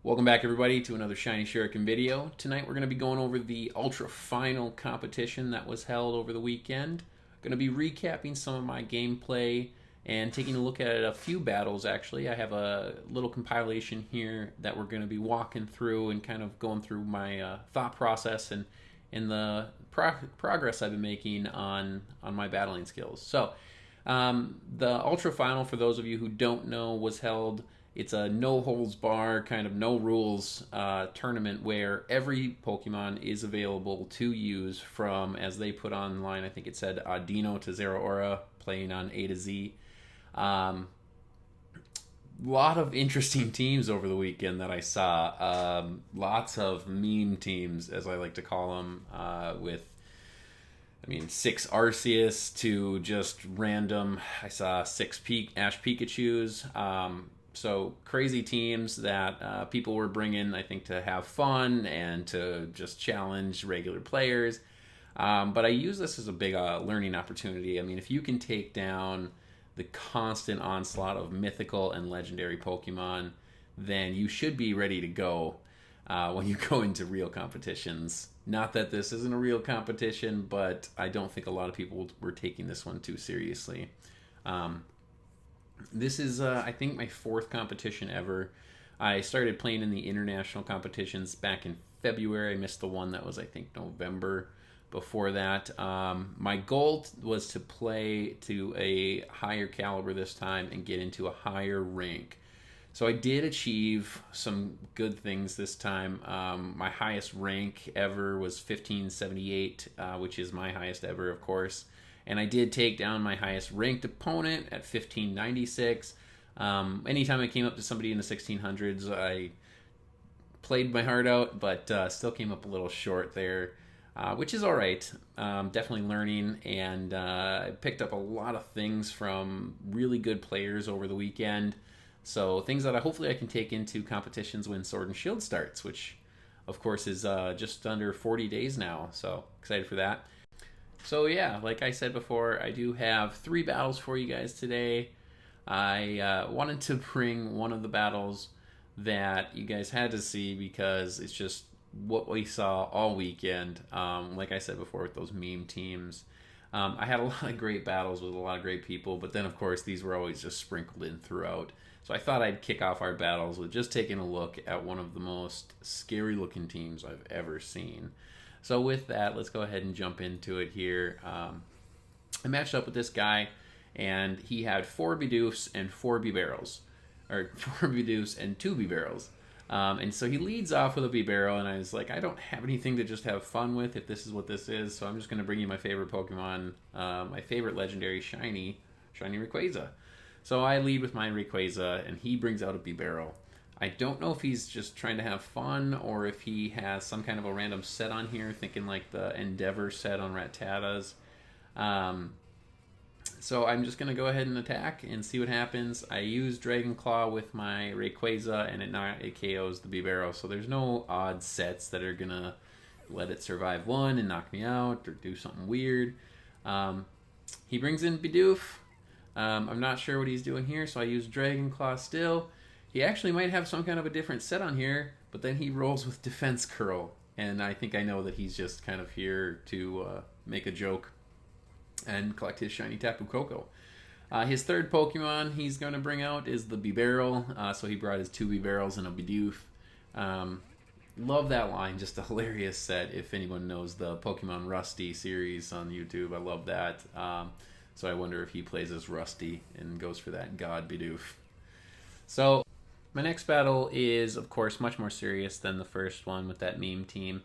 Welcome back, everybody, to another Shiny Shuriken video. Tonight we're going to be going over the Ultra Final competition that was held over the weekend. Going to be recapping some of my gameplay and taking a look at a few battles, actually. I have a little compilation here that we're going to be walking through and kind of going through my thought process and the progress I've been making on my battling skills. The Ultra Final, for those of you who don't know, was held. It's a no holds bar, kind of no rules tournament where every Pokemon is available to use from, as they put online, I think it said Dino to Zeraora, playing on A to Z. Lot of interesting teams over the weekend that I saw. Lots of meme teams, as I like to call them, six Arceus to just random. I saw six Ash Pikachus. So crazy teams that people were bringing, I think, to have fun and to just challenge regular players. But I use this as a big learning opportunity. I mean, if you can take down the constant onslaught of mythical and legendary Pokemon, then you should be ready to go when you go into real competitions. Not that this isn't a real competition, but I don't think a lot of people were taking this one too seriously. This is, I think, my fourth competition ever. I started playing in the international competitions back in February. I missed the one that was, I think, November before that. My goal was to play to a higher caliber this time and get into a higher rank. So I did achieve some good things this time. My highest rank ever was 1578, which is my highest ever, of course. And I did take down my highest ranked opponent at 1596. Anytime I came up to somebody in the 1600s, I played my heart out, but still came up a little short there, which is all right. Definitely learning, and I picked up a lot of things from really good players over the weekend. So things that hopefully I can take into competitions when Sword and Shield starts, which of course is just under 40 days now. So excited for that. So yeah, like I said before, I do have 3 battles for you guys today. I wanted to bring one of the battles that you guys had to see because it's just what we saw all weekend. Like I said before, with those meme teams. I had a lot of great battles with a lot of great people, but then of course these were always just sprinkled in throughout. So I thought I'd kick off our battles with just taking a look at one of the most scary looking teams I've ever seen. So with that, let's go ahead and jump into it here. I matched up with this guy, and he had 4 Bidoofs and 4 Bibarels. Or 4 Bidoofs and 2 Bibarels. And so he leads off with a Bibarel, and I was like, I don't have anything to just have fun with if this is what this is, so I'm just going to bring you my favorite Pokemon, my favorite legendary shiny Rayquaza. So I lead with my Rayquaza, and he brings out a Bibarel. I don't know if he's just trying to have fun or if he has some kind of a random set on here, thinking like the Endeavor set on Rattatas. So I'm just going to go ahead and attack and see what happens. I use Dragon Claw with my Rayquaza, and it KOs the Bibarel. So there's no odd sets that are going to let it survive one and knock me out or do something weird. He brings in Bidoof. I'm not sure what he's doing here, so I use Dragon Claw still. He actually might have some kind of a different set on here, but then he rolls with Defense Curl. And I think I know that he's just kind of here to make a joke and collect his shiny Tapu Koko. His third Pokemon he's going to bring out is the Bibarel. So he brought his 2 Bibarels and a Bidoof. Love that line. Just a hilarious set. If anyone knows the Pokemon Rusty series on YouTube, I love that. So I wonder if he plays as Rusty and goes for that God Bidoof. So my next battle is, of course, much more serious than the first one with that meme team.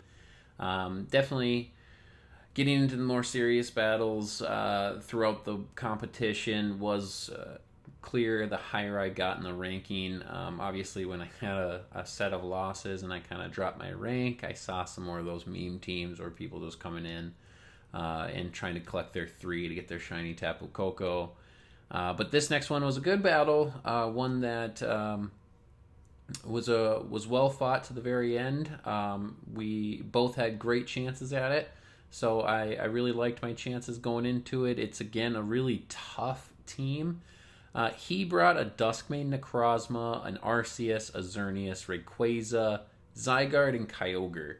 Definitely getting into the more serious battles throughout the competition was clear the higher I got in the ranking. Obviously, when I had a set of losses and I kind of dropped my rank, I saw some more of those meme teams or people just coming in and trying to collect their 3 to get their shiny Tapu Koko. But this next one was a good battle, one that was well fought to the very end. We both had great chances at it, so I really liked my chances going into it. It's again a really tough team. He brought a Duskmane Necrozma, an Arceus, a Xerneas, Rayquaza, Zygarde, and Kyogre.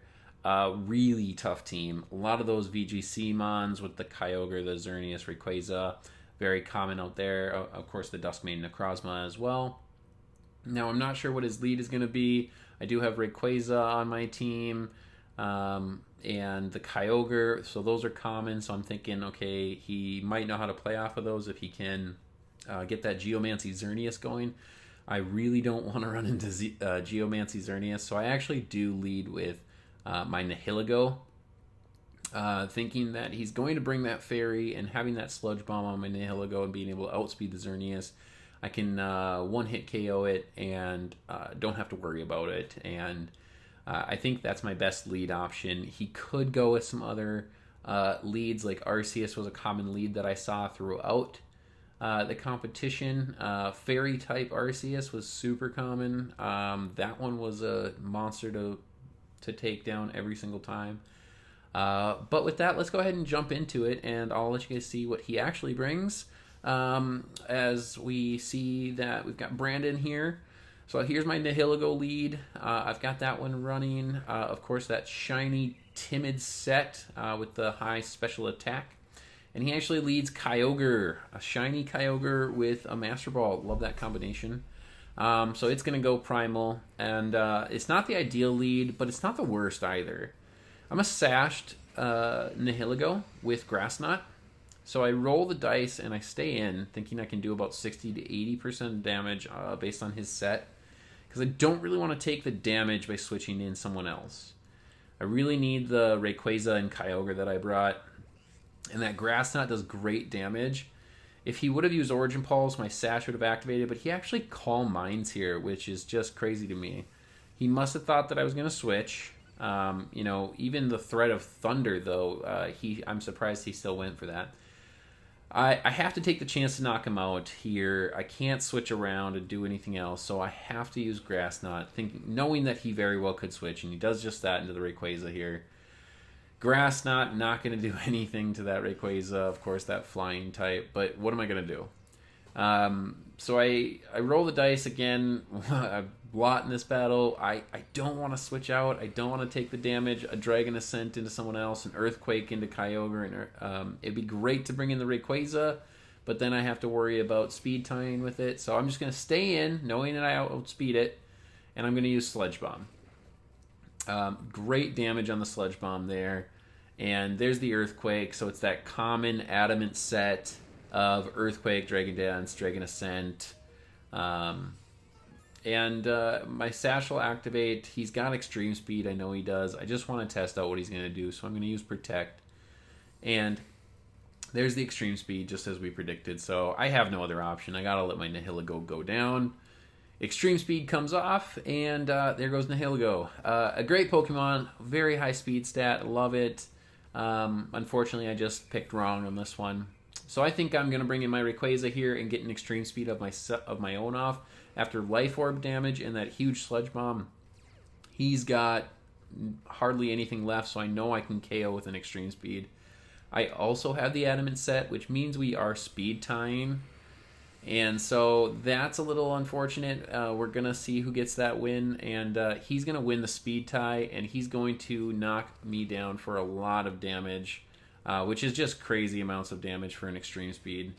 Really tough team. A lot of those VGC mons with the Kyogre, the Xerneas, Rayquaza, very common out there. Of course, the Duskmane Necrozma as well. Now, I'm not sure what his lead is going to be. I do have Rayquaza on my team, and the Kyogre, so those are common. So I'm thinking, okay, he might know how to play off of those if he can get that Geomancy Xerneas going. I really don't want to run into Geomancy Xerneas, so I actually do lead with my Nihilego, thinking that he's going to bring that Fairy, and having that Sludge Bomb on my Nihilego and being able to outspeed the Xerneas, I can one-hit KO it and don't have to worry about it. And I think that's my best lead option. He could go with some other leads, like Arceus was a common lead that I saw throughout the competition. Fairy-type Arceus was super common. That one was a monster to take down every single time. But with that, let's go ahead and jump into it, and I'll let you guys see what he actually brings. As we see that we've got Brandon here. So here's my Nihilego lead. I've got that one running. Of course, that shiny timid set with the high special attack. And he actually leads Kyogre, a shiny Kyogre with a Master Ball. Love that combination. So it's going to go Primal. And it's not the ideal lead, but it's not the worst either. I'm a sashed Nihilego with Grass Knot. So I roll the dice and I stay in, thinking I can do about 60 to 80% damage based on his set. Because I don't really want to take the damage by switching in someone else. I really need the Rayquaza and Kyogre that I brought. And that Grass Knot does great damage. If he would have used Origin Pulse, my Sash would have activated. But he actually Calm Minds here, which is just crazy to me. He must have thought that I was going to switch. Even the threat of Thunder, though, I'm surprised he still went for that. I have to take the chance to knock him out here. I can't switch around and do anything else, so I have to use Grass Knot, knowing that he very well could switch, and he does just that into the Rayquaza here. Grass Knot, not going to do anything to that Rayquaza, of course, that flying type, but what am I going to do? So I roll the dice again a lot in this battle. I don't want to switch out. I don't want to take the damage. A Dragon Ascent into someone else, an Earthquake into Kyogre. And it'd be great to bring in the Rayquaza, but then I have to worry about speed tying with it. So I'm just going to stay in, knowing that I outspeed it, and I'm going to use Sludge Bomb. Great damage on the Sludge Bomb there. And there's the Earthquake, so it's that common Adamant set of Earthquake, Dragon Dance, Dragon Ascent. And my Sash will activate. He's got Extreme Speed, I know he does. I just want to test out what he's going to do, so I'm going to use Protect. And there's the Extreme Speed, just as we predicted, so I have no other option. I got to let my Nihilego go down. Extreme Speed comes off, and there goes Nihilego. A great Pokemon, very high speed stat, love it. Unfortunately, I just picked wrong on this one. So I think I'm going to bring in my Rayquaza here and get an Extreme Speed of my own off. After Life Orb damage and that huge Sludge Bomb, he's got hardly anything left, so I know I can KO with an Extreme Speed. I also have the Adamant set, which means we are speed tying. And so that's a little unfortunate. We're going to see who gets that win, and he's going to win the speed tie, and he's going to knock me down for a lot of damage, which is just crazy amounts of damage for an Extreme Speed.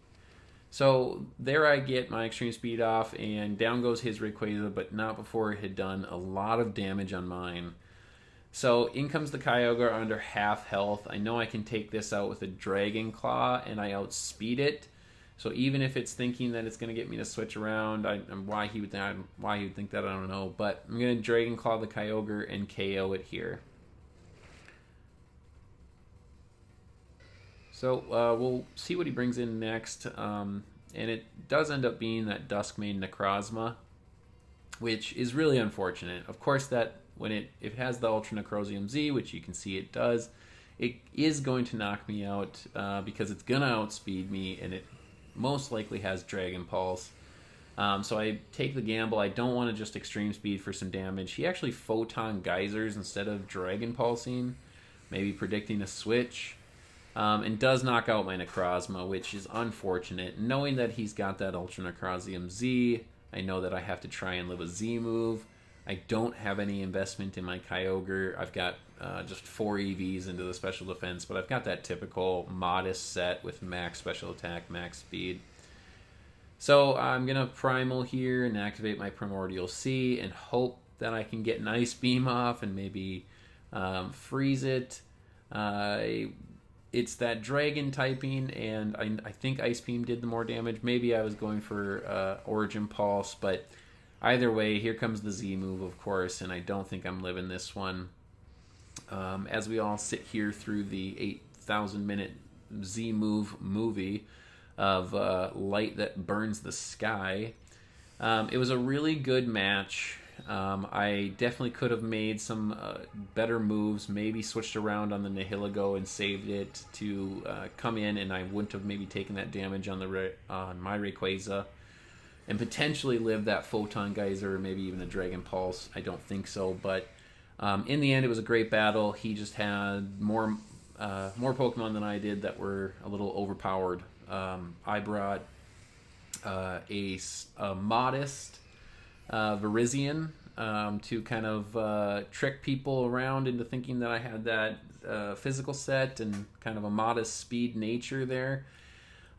So there I get my Extreme Speed off, and down goes his Rayquaza, but not before it had done a lot of damage on mine. So in comes the Kyogre under half health. I know I can take this out with a Dragon Claw, and I outspeed it. So even if it's thinking that it's going to get me to switch around, why he would think that, I don't know. But I'm going to Dragon Claw the Kyogre and KO it here. So we'll see what he brings in next. And it does end up being that Duskmane Necrozma, which is really unfortunate. Of course, that when it has the Ultra Necrozma Z, which you can see it does, it is going to knock me out because it's going to outspeed me, and it most likely has Dragon Pulse. So I take the gamble. I don't want to just Extreme Speed for some damage. He actually Photon Geysers instead of Dragon Pulsing, maybe predicting a switch. and does knock out my Necrozma, which is unfortunate. Knowing that he's got that Ultra Necrozium Z, I know that I have to try and live a Z move. I don't have any investment in my Kyogre. I've got just 4 EVs into the special defense, but I've got that typical modest set with max special attack, max speed. So I'm going to Primal here and activate my Primordial C and hope that I can get an Ice Beam off and maybe freeze it. It's that Dragon typing, and I think Ice Beam did the more damage. Maybe I was going for Origin Pulse, but either way, here comes the Z move, of course, and I don't think I'm living this one. As we all sit here through the 8,000-minute Z move movie of light that burns the sky, it was a really good match. I definitely could have made some better moves, maybe switched around on the Nihilego and saved it to come in, and I wouldn't have maybe taken that damage on my Rayquaza, and potentially lived that Photon Geyser or maybe even a Dragon Pulse. I don't think so, but in the end, it was a great battle. He just had more Pokemon than I did that were a little overpowered. I brought a modest Virizion to kind of trick people around into thinking that I had that physical set and kind of a modest speed nature there.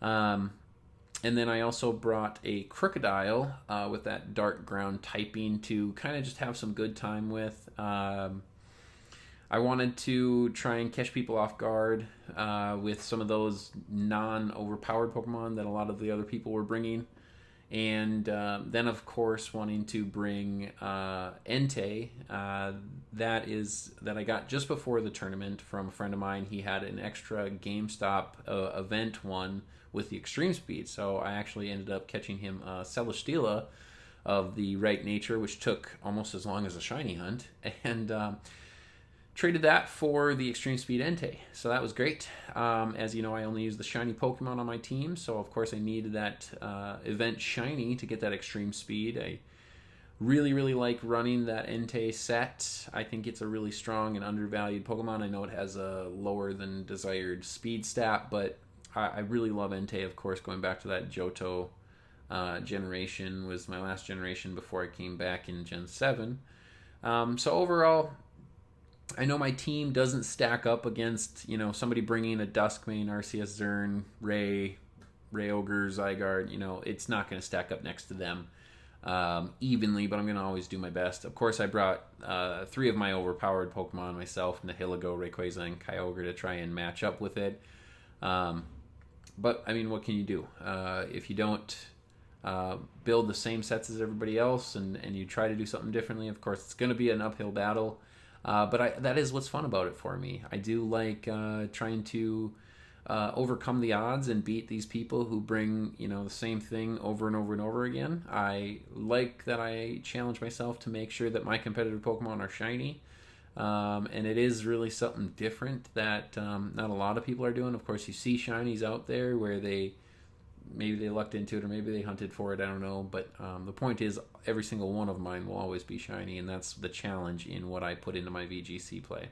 And then I also brought a Crocodile with that dark ground typing to kind of just have some good time with. I wanted to try and catch people off guard with some of those non-overpowered Pokemon that a lot of the other people were bringing. And then, of course, wanting to bring Entei, that I got just before the tournament from a friend of mine. He had an extra GameStop event one with the extreme speed, so I actually ended up catching him Celesteela of the right nature, which took almost as long as a shiny hunt, and traded that for the extreme speed Entei. So that was great. As you know, I only use the shiny Pokemon on my team, so of course I needed that event shiny to get that extreme speed. I really like running that Entei set. I think it's a really strong and undervalued Pokemon. I know it has a lower than desired speed stat, but I really love Entei, of course. Going back to that Johto generation was my last generation before I came back in Gen 7. So overall, I know my team doesn't stack up against, somebody bringing a Duskmane, Arceus, Zern, Ray Ogre, Zygarde. It's not going to stack up next to them evenly, but I'm going to always do my best. Of course, I brought 3 of my overpowered Pokemon myself, Nihilego, Rayquaza, and Kyogre, to try and match up with it. But, I mean, what can you do? If you don't build the same sets as everybody else and you try to do something differently, of course, it's going to be an uphill battle. But that is what's fun about it for me. I do like trying to overcome the odds and beat these people who bring, the same thing over and over and over again. I like that I challenge myself to make sure that my competitive Pokemon are shiny. And it is really something different that not a lot of people are doing. Of course, you see shinies out there where maybe they lucked into it or maybe they hunted for it, I don't know. But the point is, every single one of mine will always be shiny, and that's the challenge in what I put into my VGC play.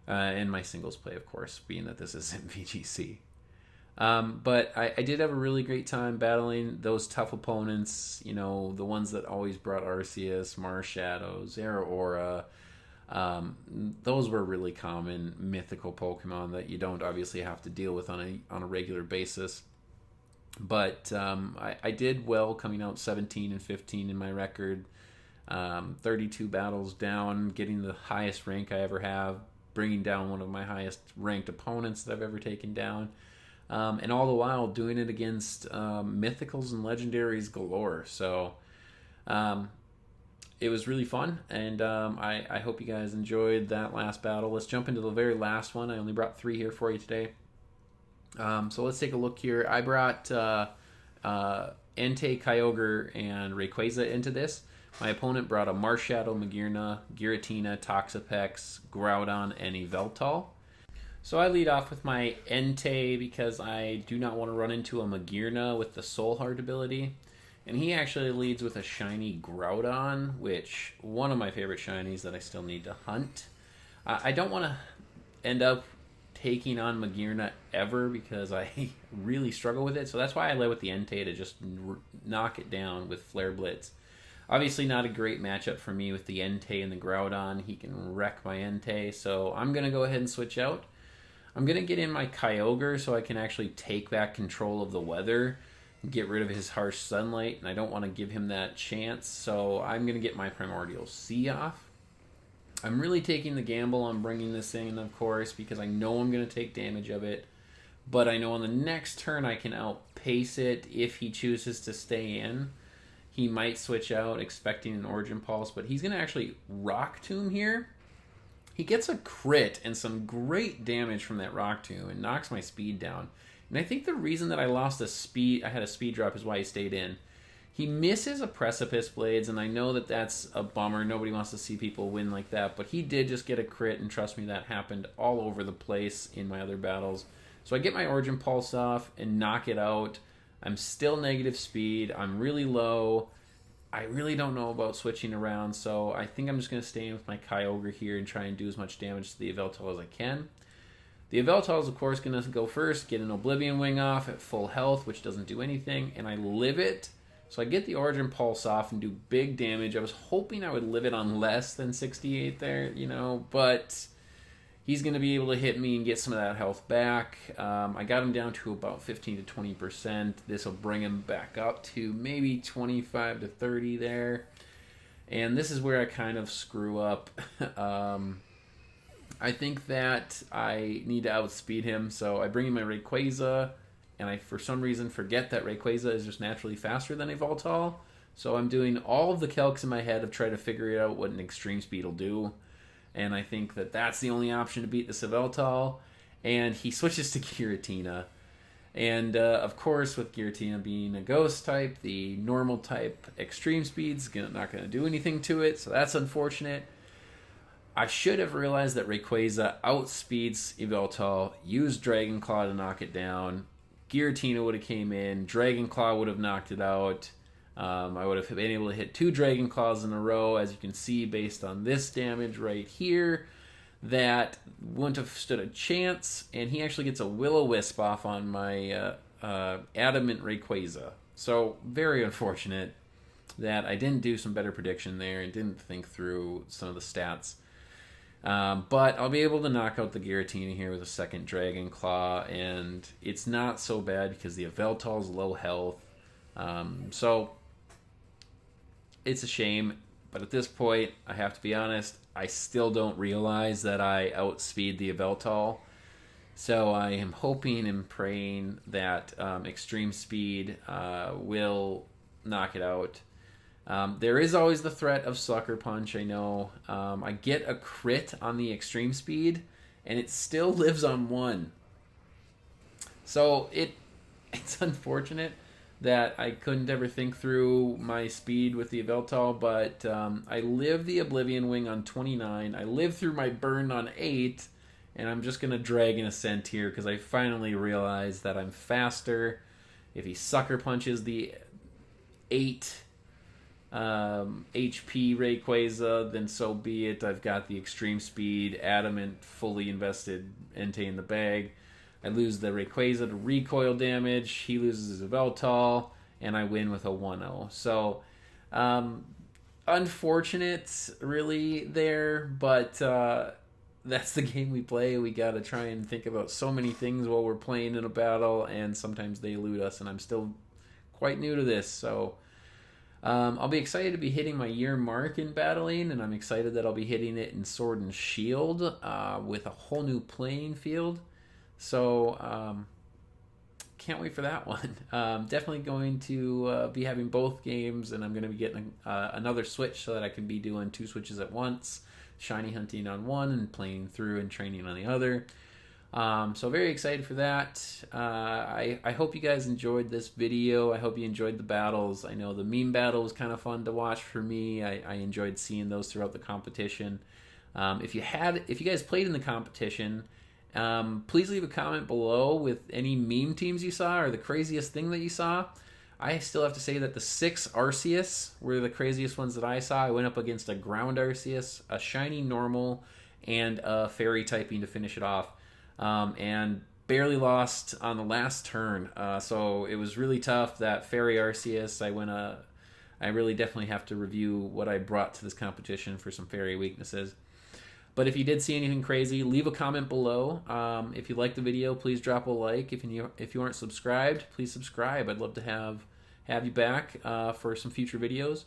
And my singles play, of course, being that this isn't VGC. But I did have a really great time battling those tough opponents, the ones that always brought Arceus, Marshadow, Zeraora. Those were really common mythical Pokemon that you don't obviously have to deal with on a regular basis. But I did well, coming out 17 and 15 in my record. 32 battles down, getting the highest rank I ever have, bringing down one of my highest ranked opponents that I've ever taken down. And all the while doing it against mythicals and legendaries galore. So it was really fun, and I hope you guys enjoyed that last battle. Let's jump into the very last one. I only brought 3 here for you today. So let's take a look here. I brought Entei, Kyogre, and Rayquaza into this. My opponent brought a Marshadow, Magearna, Giratina, Toxapex, Groudon, and Yveltal. So I lead off with my Entei because I do not want to run into a Magearna with the Soul Heart ability. And he actually leads with a shiny Groudon, which one of my favorite shinies that I still need to hunt. I don't want to end up taking on Magearna ever because I really struggle with it. So that's why I led with the Entei to just knock it down with Flare Blitz. Obviously not a great matchup for me with the Entei and the Groudon. He can wreck my Entei, so I'm going to go ahead and switch out. I'm going to get in my Kyogre so I can actually take back control of the weather and get rid of his harsh sunlight, and I don't want to give him that chance, so I'm going to get my Primordial Sea off. I'm really taking the gamble on bringing this in, of course, because I know I'm going to take damage of it, but I know on the next turn I can outpace it if he chooses to stay in. He might switch out expecting an Origin Pulse, but he's going to actually Rock Tomb here. He gets a crit and some great damage from that Rock Tomb and knocks my speed down. And I think the reason that I lost I had a speed drop is why he stayed in. He misses a Precipice Blades, and I know that that's a bummer. Nobody wants to see people win like that, but he did just get a crit, and trust me, that happened all over the place in my other battles. So I get my Origin Pulse off and knock it out. I'm still negative speed. I'm really low. I really don't know about switching around, so I think I'm just going to stay in with my Kyogre here and try and do as much damage to the Yveltal as I can. The Yveltal is, of course, going to go first, get an Oblivion Wing off at full health, which doesn't do anything, and I live it. So I get the Origin Pulse off and do big damage. I was hoping I would live it on less than 68 there, but he's going to be able to hit me and get some of that health back. I got him down to about 15 to 20%. This will bring him back up to maybe 25 to 30 there. And this is where I kind of screw up. I think that I need to outspeed him, so I bring in my Rayquaza, and I, for some reason, forget that Rayquaza is just naturally faster than Yveltal. So I'm doing all of the calcs in my head of trying to figure out what an Extreme Speed will do. And I think that that's the only option to beat this Yveltal. And he switches to Giratina. And, of course, with Giratina being a Ghost type, the normal type Extreme Speed's not going to do anything to it. So that's unfortunate. I should have realized that Rayquaza outspeeds Yveltal, used Dragon Claw to knock it down. Giratina would have came in, Dragon Claw would have knocked it out. I would have been able to hit 2 Dragon Claws in a row, as you can see based on this damage right here. That wouldn't have stood a chance, and he actually gets a Will-O-Wisp off on my Adamant Rayquaza. So, very unfortunate that I didn't do some better prediction there and didn't think through some of the stats. But I'll be able to knock out the Giratina here with a second Dragon Claw, and it's not so bad because the Yveltal's low health. So it's a shame, but at this point, I have to be honest, I still don't realize that I outspeed the Yveltal. So I am hoping and praying that Extreme Speed will knock it out. There is always the threat of Sucker Punch, I know. I get a crit on the Extreme Speed, and it still lives on 1. So it's unfortunate that I couldn't ever think through my speed with the Yveltal, but I live the Oblivion Wing on 29. I live through my burn on 8, and I'm just going to drag an Ascent here because I finally realized that I'm faster. If he Sucker Punches the 8... HP Rayquaza, then so be it. I've got the Extreme Speed, Adamant, fully invested Entei in the bag. I lose the Rayquaza to recoil damage, he loses his Yveltal, and I win with a 1-0. So, unfortunate, really, there, but that's the game we play. We gotta try and think about so many things while we're playing in a battle, and sometimes they elude us, and I'm still quite new to this, so... I'll be excited to be hitting my year mark in battling, and I'm excited that I'll be hitting it in Sword and Shield with a whole new playing field. So, can't wait for that one. Definitely going to be having both games, and I'm going to be getting another Switch so that I can be doing 2 Switches at once, shiny hunting on one and playing through and training on the other. So very excited for that. I hope you guys enjoyed this video. I hope you enjoyed the battles. I know the meme battle was kind of fun to watch for me. I enjoyed seeing those throughout the competition. If you guys played in the competition, please leave a comment below with any meme teams you saw or the craziest thing that you saw. I still have to say that the 6 Arceus were the craziest ones that I saw. I went up against a ground Arceus, a shiny normal, and a fairy typing to finish it off. and barely lost on the last turn. So it was really tough. That Fairy Arceus, I really definitely have to review what I brought to this competition for some fairy weaknesses. But if you did see anything crazy, leave a comment below. If you liked the video, please drop a like. If you aren't subscribed, please subscribe. I'd love to have you back for some future videos.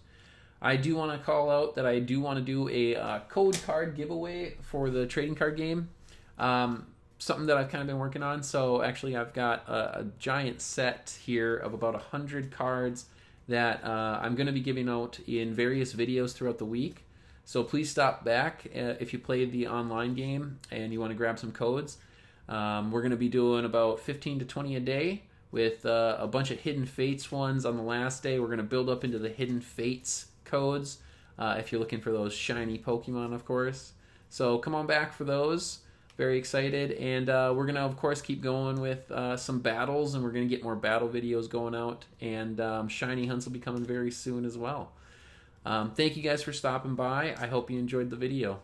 I do want to call out that I do want to do a code card giveaway for the trading card game. Something that I've kind of been working on. So actually I've got a giant set here of about 100 cards that I'm going to be giving out in various videos throughout the week. So please stop back if you played the online game and you want to grab some codes. We're going to be doing about 15 to 20 a day with a bunch of Hidden Fates ones on the last day. We're going to build up into the Hidden Fates codes if you're looking for those shiny Pokemon, of course. So come on back for those. Very excited. And we're going to, of course, keep going with some battles, and we're going to get more battle videos going out. And shiny hunts will be coming very soon as well. Thank you guys for stopping by. I hope you enjoyed the video.